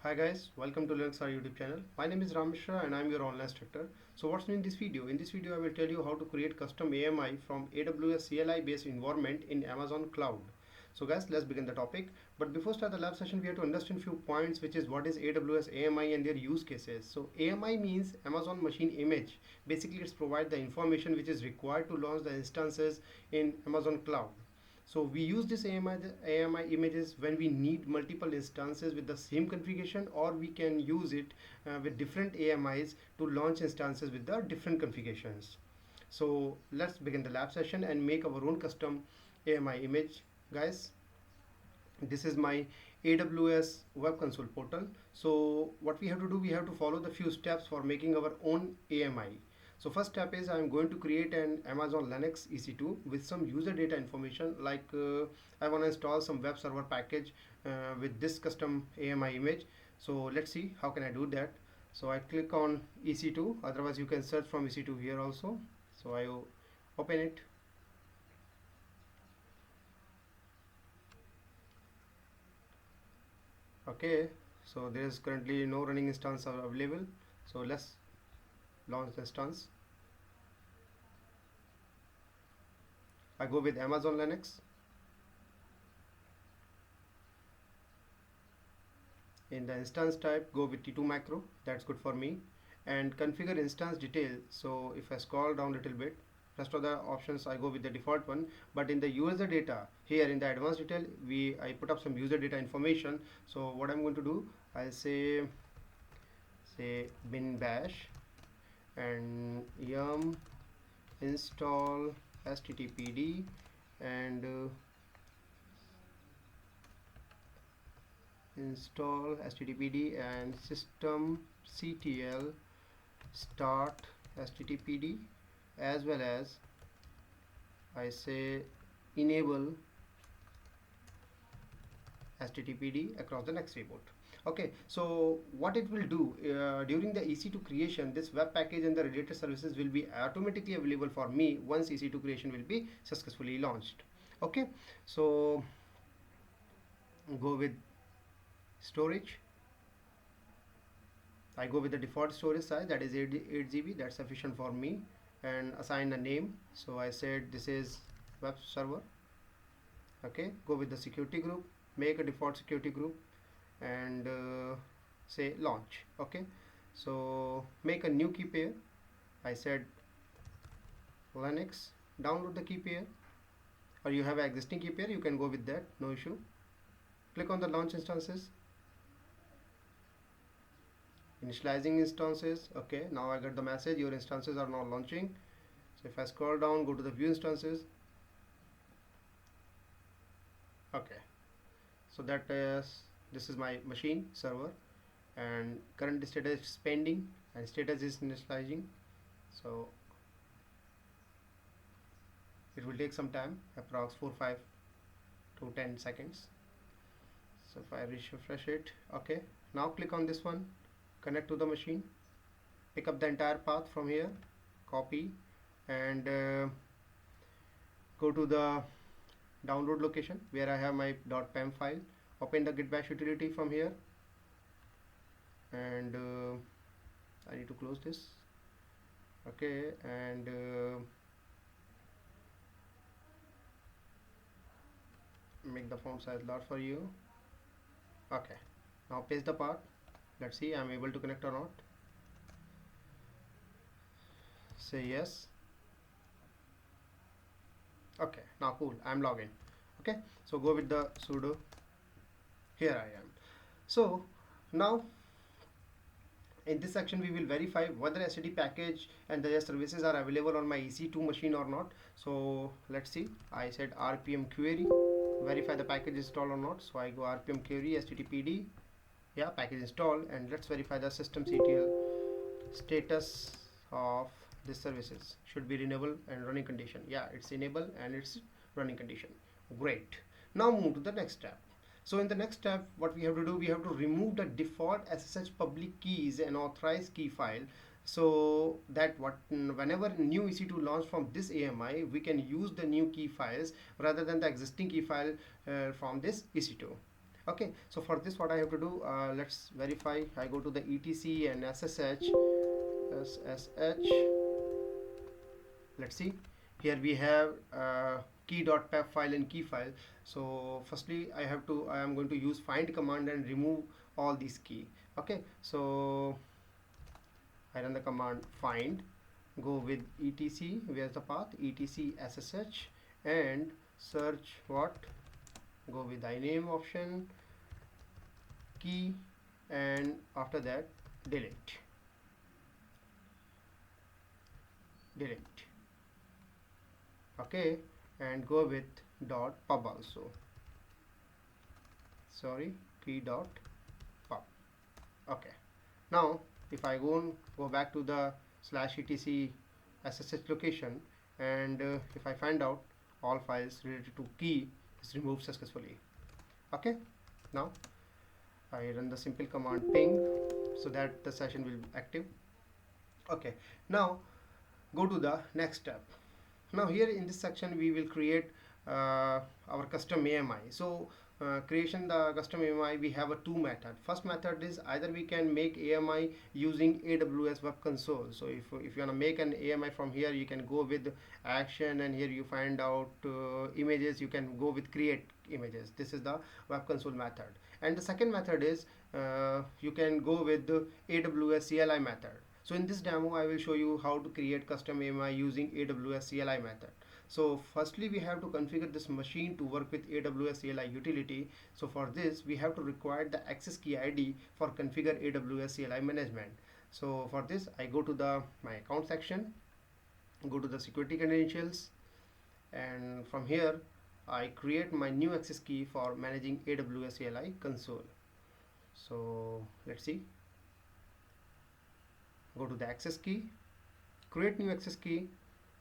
Hi guys, welcome to Linux YouTube channel. My name is Ram Mishra and I am your online instructor. So what's new in this video? In this video I will tell you how to create custom AMI from AWS-CLI based environment in Amazon Cloud. So guys, let's begin the topic. But before start the lab session, we have to understand few points, which is what is AWS AMI and their use cases. So AMI means Amazon Machine Image. Basically it's provide the information which is required to launch the instances in Amazon Cloud. So we use this AMI images when we need multiple instances with the same configuration, or we can use it with different AMIs to launch instances with the different configurations. So let's begin the lab session and make our own custom AMI image. Guys, this is my AWS web console portal. So what we have to do, we have to follow the few steps for making our own AMI. So first step is I'm going to create an Amazon Linux EC2 with some user data information, like I want to install some web server package with this custom AMI image. So let's see how can I do that. So I click on EC2, otherwise you can search from EC2 here also. So I open it. Okay, so there is currently no running instance available. So let's launch the instance. I go with Amazon Linux. In the instance type, go with T2 macro. That's good for me. And configure instance detail. So if I scroll down a little bit, rest of the options I go with the default one. But in the user data, here in the advanced detail, I put up some user data information. So what I'm going to do, I'll say bin bash and yum install httpd and install httpd and systemctl start httpd, as well as I say enable httpd across the next reboot. Okay, so what it will do during the EC2 creation, this web package and the related services will be automatically available for me once EC2 creation will be successfully launched. Okay, so go with storage. I go with the default storage size, that is 8 GB. That's sufficient for me. And assign a name. So I said this is web server. Okay, go with the security group, make a default security group and say launch. Okay, so make a new key pair. I said Linux, download the key pair, or you have an existing key pair, you can go with that, no issue. Click on the launch instances, initializing instances. Okay, now I got the message your instances are now launching. So if I scroll down, go to the view instances. Okay, so that is this is my machine server and current status is pending and status is initializing. So it will take some time, approx 4-5 to 10 seconds. So if I refresh it, okay, now click on this one, connect to the machine, pick up the entire path from here, copy and go to the download location where I have my .pem file. Open the git bash utility from here and I need to close this. Okay, and make the font size large for you. Okay, now paste the path. Let's see I'm able to connect or not. Say yes. Okay, now cool, I'm logged in. Okay, so go with the sudo. Here I am. So now in this section we will verify whether STD package and their services are available on my EC2 machine or not. So let's see, I said rpm query, verify the package installed or not. So I go rpm query httpd, yeah, package installed, and let's verify the systemctl status of this services. Should be enable and running condition. Yeah, it's enable and it's running condition. Great. Now move to the next step. So in the next step, what we have to do, we have to remove the default SSH public keys and authorized key file, so that whenever new EC2 launch from this AMI, we can use the new key files rather than the existing key file from this EC2. Okay, so for this what I have to do, let's verify. I go to the etc and ssh. Let's see, here we have key.pep file and key file. So firstly I am going to use find command and remove all these key. Okay, so I run the command find, go with etc, where's the path, etc ssh, and search what, go with iname option, key, and after that delete. Okay, and go with dot pub also, sorry, key dot pub. Okay, now if I go back to the slash etc ssh location, and if I find out all files related to key is removed successfully. Okay, now I run the simple command ping so that the session will be active. Okay, now go to the next step. Now here in this section we will create our custom AMI. So creation the custom AMI, we have a two method. First method is either we can make AMI using AWS Web Console. So if you want to make an AMI from here, you can go with action, and here you find out images, you can go with create images. This is the Web Console method. And the second method is you can go with the AWS-CLI method. So in this demo I will show you how to create custom AMI using AWS-CLI method. So firstly we have to configure this machine to work with AWS-CLI utility. So for this we have to require the access key ID for configure AWS-CLI management. So for this I go to the my account section, go to the security credentials, and from here I create my new access key for managing AWS-CLI console. So let's see, go to the access key, create new access key,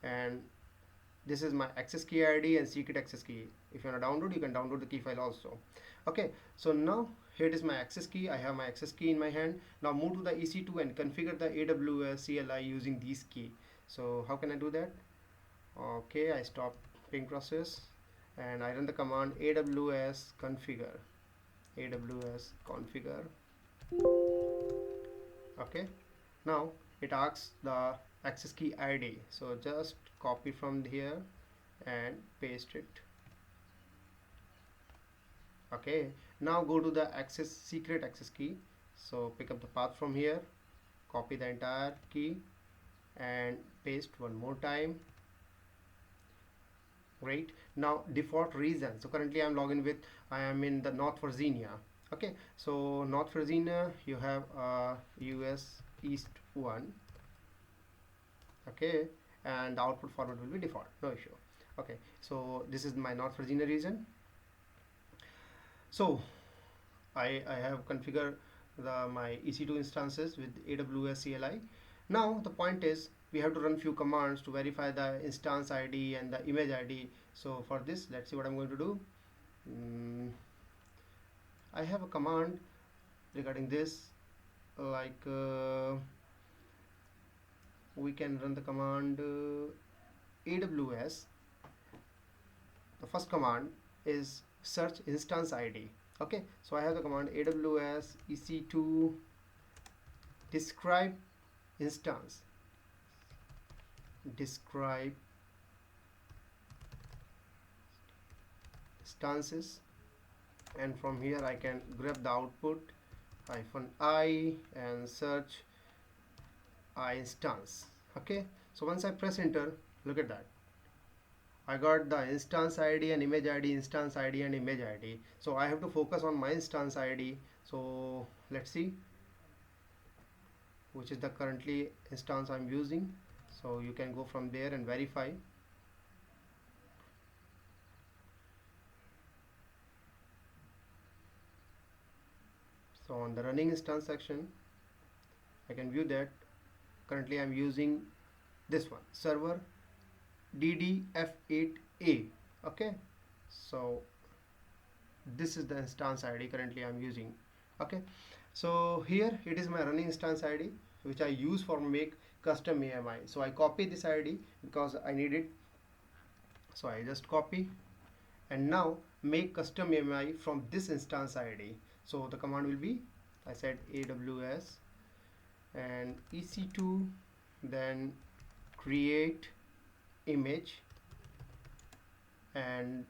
and this is my access key ID and secret access key. If you want to download, you can download the key file also. Okay, so now here is my access key. I have my access key in my hand. Now move to the EC2 and configure the AWS CLI using these key. So how can I do that? Okay, I stop ping process and I run the command AWS configure. Okay, now it asks the access key ID, so just copy from here and paste it. Okay, now go to the secret access key, so pick up the path from here, copy the entire key and paste one more time. Great. Now default region, so currently I'm logged in with, I am in the North Virginia. Okay, so North Virginia, you have US East 1. Okay, and the output format will be default, no issue. Okay, so this is my North Virginia region. So I have configured my EC2 instances with AWS CLI. Now the point is we have to run few commands to verify the instance ID and the image ID. So for this, let's see what I'm going to do. I have a command regarding this, like we can run the command AWS. The first command is search instance ID. Okay, so I have the command AWS EC2 describe instance, describe instances, and from here I can grab the output -i and search I instance. Okay, so once I press enter, look at that, I got the instance ID and image ID, instance ID and image ID. So I have to focus on my instance ID. So let's see which is the currently instance I'm using. So you can go from there and verify. So on the running instance section, I can view that currently I'm using this one, server DDF8A. Okay, so this is the instance ID currently I'm using. Okay, so here it is my running instance ID which I use for make custom AMI. So I copy this ID because I need it. So I just copy and now make custom AMI from this instance ID. So the command will be, I said AWS and EC2, then create image and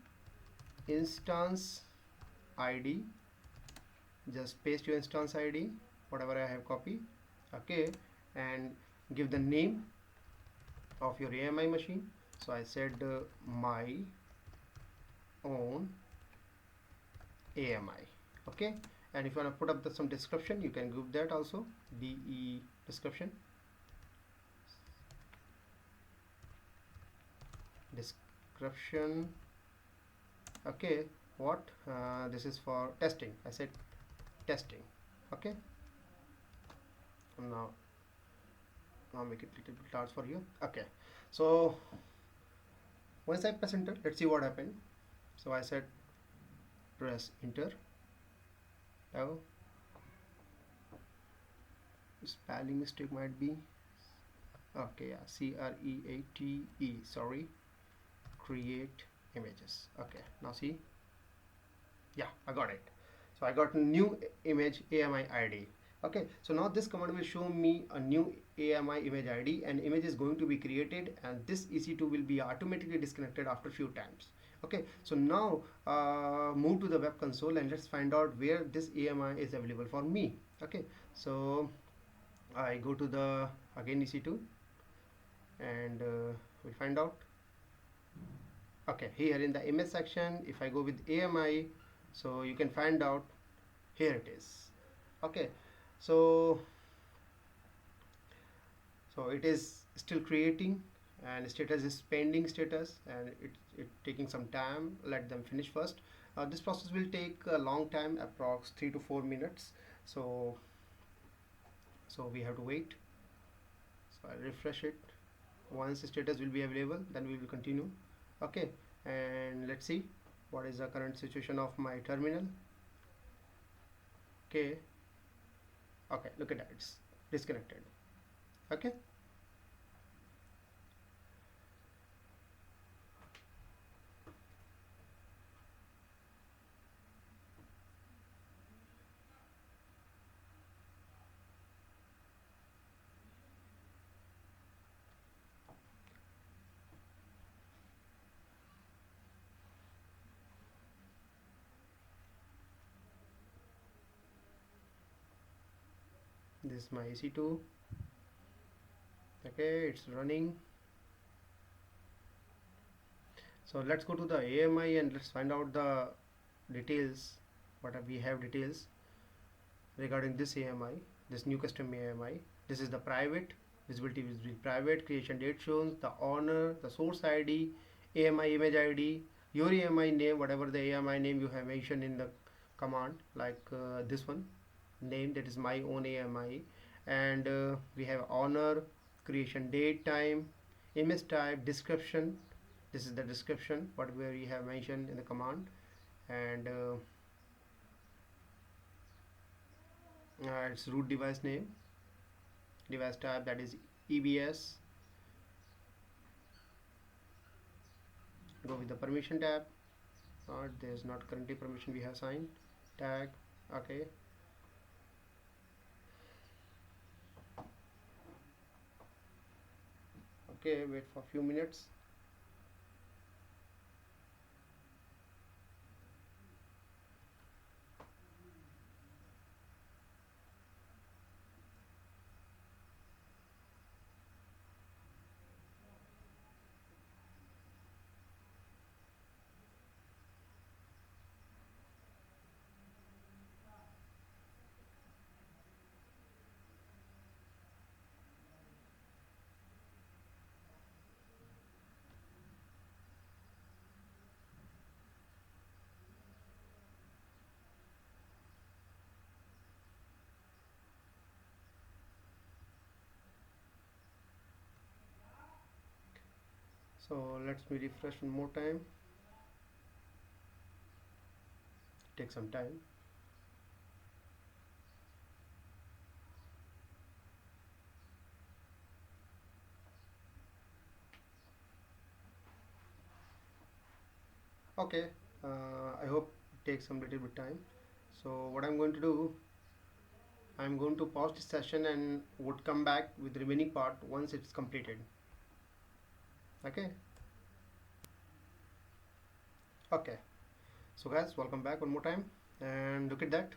instance ID. Just paste your instance ID, whatever I have copied, okay, and give the name of your AMI machine. So I said my own AMI, okay. And if you want to put up some description, you can give that also, DE description, okay. What this is for testing, I said testing, okay. Now make it little bit large for you, okay. So once I press enter, let's see what happened. So I said press enter. Now spelling mistake might be, okay, yeah, CREATE, sorry, create images, okay. Now see, yeah, I got it. So I got new image AMI ID, okay. So now this command will show me a new AMI image ID, and image is going to be created, and this EC2 will be automatically disconnected after few times, okay. So now move to the web console and let's find out where this AMI is available for me, okay. So I go to the again EC2 and we'll find out, okay, here in the image section. If I go with AMI, so you can find out, here it is, okay. So it is still creating, and status is pending status, and it taking some time. Let them finish first. This process will take a long time, approx 3 to 4 minutes. So we have to wait. So I refresh it. Once the status will be available, then we will continue, okay. And let's see what is the current situation of my terminal, okay. Look at that, it's disconnected, okay. This is my EC2, okay, it's running. So let's go to the AMI and let's find out the details, what we have details regarding this AMI, this new custom AMI. This is the private, visibility will be private, creation date shows, the owner, the source ID, AMI image ID, your AMI name, whatever the AMI name you have mentioned in the command, like this one name, that is my own AMI. And we have owner, creation date, time, image type, description. This is the description what we have mentioned in the command. And it's root device name, device type, that is EBS. Go with the permission tab. There's not currently permission we have signed. Tag, okay. Okay, wait for a few minutes. So let's me refresh one more time. Take some time. Okay, I hope it takes some little bit time. So what I'm going to do, I'm going to pause this session and would come back with the remaining part once it's completed. Okay. Okay. So guys, welcome back one more time, and look at that.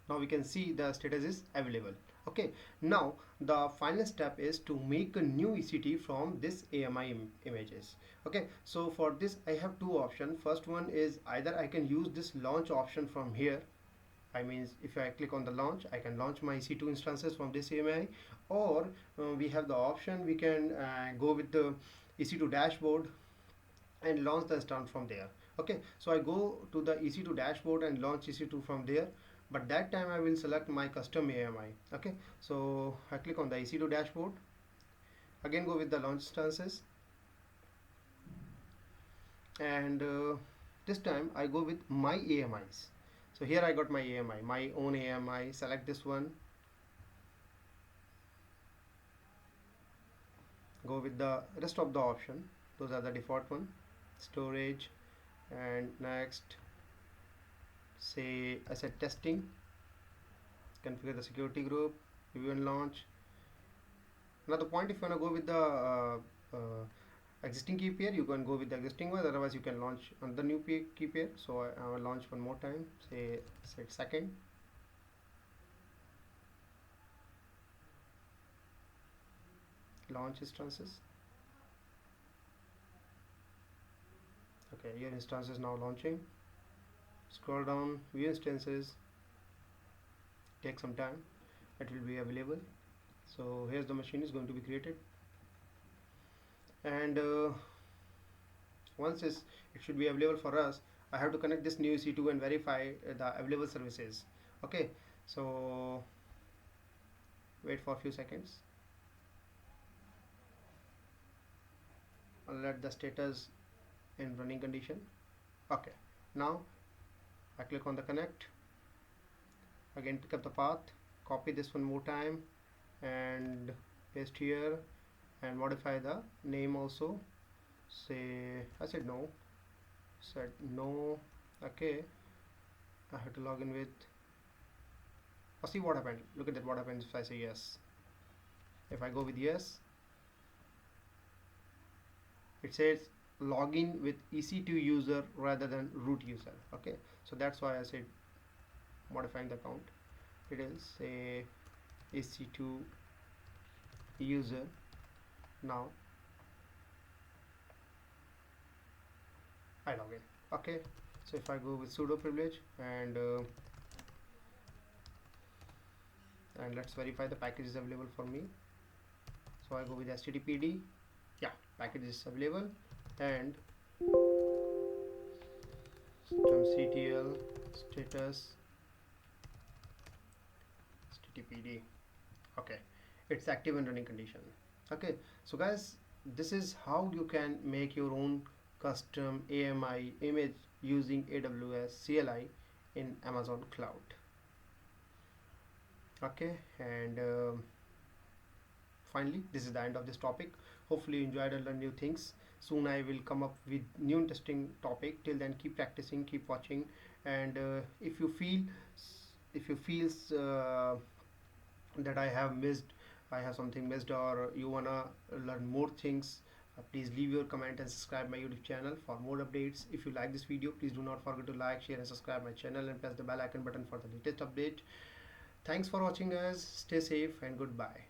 Now we can see the status is available. Okay, now the final step is to make a new ECT from this AMI images. Okay, so for this I have two options. First one is either I can use this launch option from here. I mean, if I click on the launch, I can launch my EC2 instances from this AMI, or we have the option we can go with the EC2 dashboard and launch the instance from there. Okay, so I go to the EC2 dashboard and launch EC2 from there, but that time I will select my custom AMI. Okay, so I click on the EC2 dashboard, again go with the launch instances, and this time I go with my AMIs. So here I got my AMI, my own AMI. Select this one, go with the rest of the option. Those are the default one, storage, and next say asset testing, configure the security group, review and launch. Another point, if you want to go with the existing key pair, you can go with the existing one, otherwise you can launch another new key pair. So I will launch one more time, say set second, launch instances. Okay, your instance is now launching. Scroll down, view instances, take some time, it will be available. So here's the machine is going to be created, and once it should be available for us, I have to connect this new EC2 and verify the available services. Okay, so wait for a few seconds. I'll let the status in running condition. Okay, now I click on the connect, again pick up the path, copy this one more time and paste here, and modify the name also. Say I said no, okay. I have to log in with, see what happened. Look at that, what happens if I say yes. If I go with yes, it says login with EC2 user rather than root user. Okay, so that's why I said modifying the account. It is say EC2 user. Now I log in. Okay, so if I go with sudo privilege and let's verify the package is available for me. So I go with httpd, yeah, package is available, and systemctl status httpd. Okay, it's active and running condition. Okay, so guys, this is how you can make your own custom AMI image using AWS-CLI in Amazon cloud. Okay, and finally this is the end of this topic. Hopefully you enjoyed and learned new things. Soon I will come up with new interesting topic. Till then, keep practicing, keep watching, and if you feel that I have something missed, or you wanna learn more things, please leave your comment and subscribe my YouTube channel for more updates. If you like this video, please do not forget to like, share and subscribe my channel, and press the bell icon button for the latest update. Thanks for watching guys. Stay safe and goodbye.